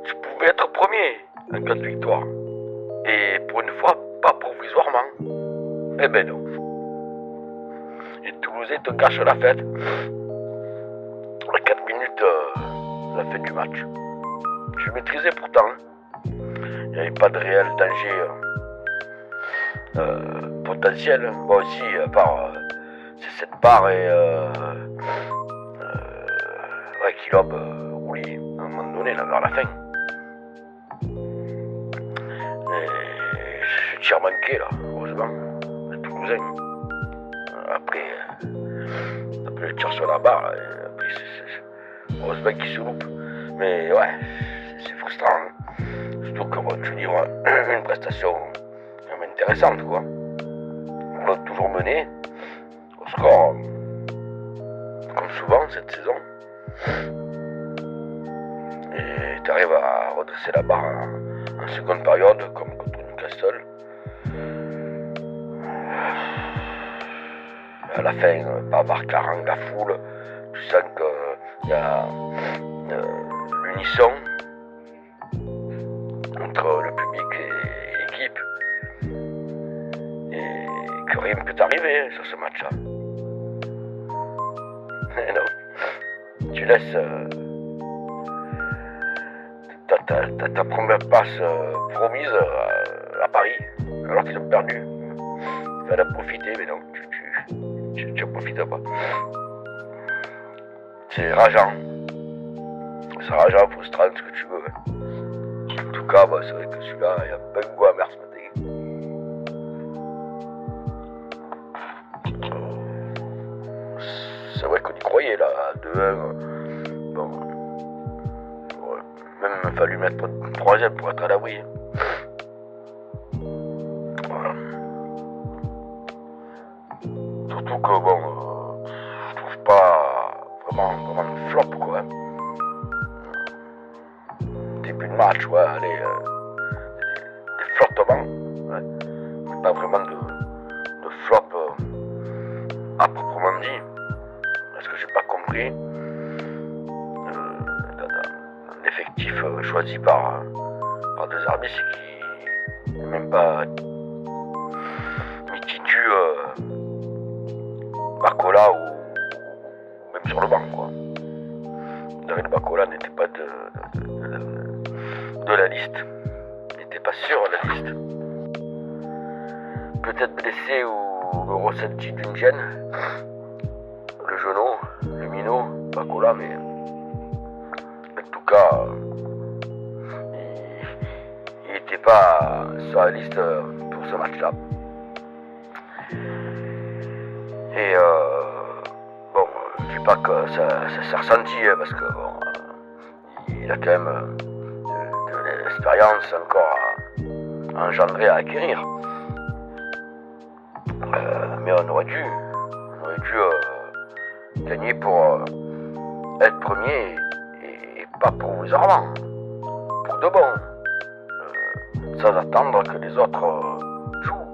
je pouvais être premier en cas de victoire. Et pour une fois, pas provisoirement. Eh ben non. Les Toulousains te cachent la fête à 4 minutes de la fin du match. Je maîtrisais pourtant. Il n'y avait pas de réel danger potentiel. Moi aussi, à part c'est cette barre et qui lobe roulé à un moment donné, là, vers la fin. Et je tire manqué là, heureusement, le Toulousain. Après le tir sur la barre, là, et après heureusement qu'il se loupe. Mais ouais, c'est frustrant. Hein. Surtout que tu livres une prestation intéressante, quoi. On a toujours mené au score, comme souvent cette saison. Et tu arrives à redresser la barre en seconde période, comme contre Newcastle. À la fin, Pavard harangue la foule. Tu sens qu'il y a l'unisson entre le public et l'équipe. Et que rien ne peut arriver sur ce match-là. Tu laisses ta première passe promise à Paris, alors qu'ils ont perdu. Il fallait en profiter, mais non, tu en profites pas. C'est rageant. C'est rageant, frustrant, ce que tu veux. Hein. En tout cas, c'est vrai que celui-là, il y a pas un goût amer ce matin. C'est vrai qu'on y croyait là, à 2-1. Bon, même il a fallu mettre une troisième pour être à l'abri. Voilà. Surtout que je trouve pas vraiment de flop quoi. Début de match, ouais, allez, des flottements, ouais. Pas vraiment de flop à proprement dit. Parce que j'ai pas compris un effectif choisi par des arbitres qui n'est même pas ni titu Bacola ou même sur le banc quoi. Daryl Bacola n'était pas de la liste, n'était pas sur la liste. Peut-être blessé ou ressenti d'une gêne. Le genou, le minot, Bacola, mais en tout cas, il n'était pas sur la liste pour ce match-là. Et je dis pas que ça s'est ressenti, parce que il a quand même de l'expérience encore à engendrer, à acquérir. Mais on aurait dû gagner pour être premier et pas provisoirement, pour de bon, sans attendre que les autres jouent.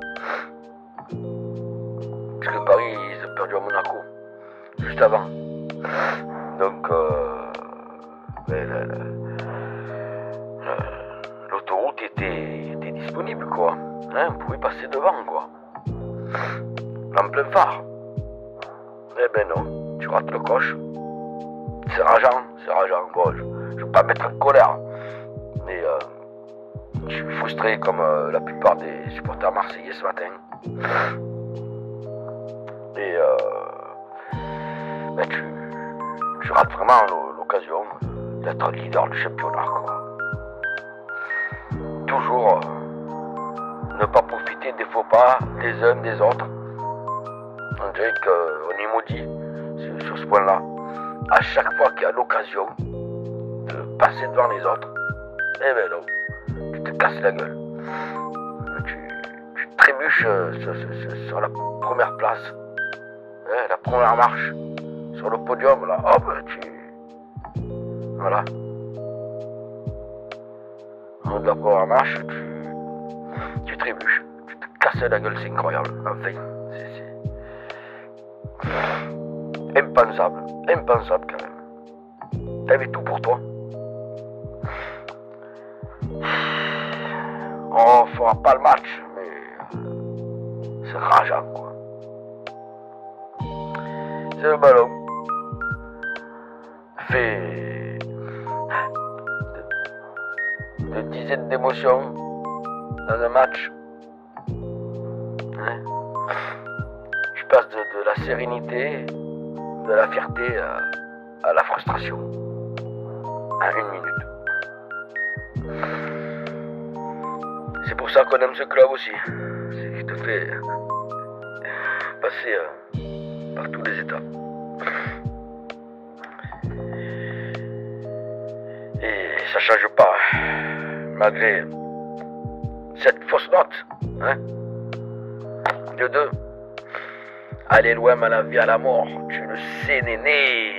Parce que Paris, ils ont perdu à Monaco, juste avant. Donc, l'autoroute était disponible, quoi. Hein, on pouvait passer devant, quoi. En plein phare. Eh ben non, tu rates le coche. C'est rageant. Bon, je veux pas mettre en colère, mais je suis frustré comme la plupart des supporters marseillais ce matin. Et tu rates vraiment l'occasion d'être leader du championnat, quoi. Toujours ne pas profiter des faux pas des uns des autres. On dirait qu'on est maudit sur ce point-là. À chaque fois qu'il y a l'occasion de passer devant les autres, eh ben non, tu te casses la gueule. Tu trébuches sur la première place, la première marche, sur le podium, là, hop, voilà. En haut de la première marche, tu trébuches, tu te casses la gueule, c'est incroyable. Enfin, c'est impensable quand même. T'avais tout pour toi. fera pas le match, mais c'est rageant, quoi. C'est le ballon. Fait de dizaines d'émotions dans un match. Hein? Je passe de la sérénité, de la fierté à la frustration. En 1 minute. C'est pour ça qu'on aime ce club aussi. C'est qu'il te fait passer par tous les états. Et ça change pas. Malgré cette fausse note. Hein? De 2. Aller loin à la vie, à la mort. Tu le sais, néné.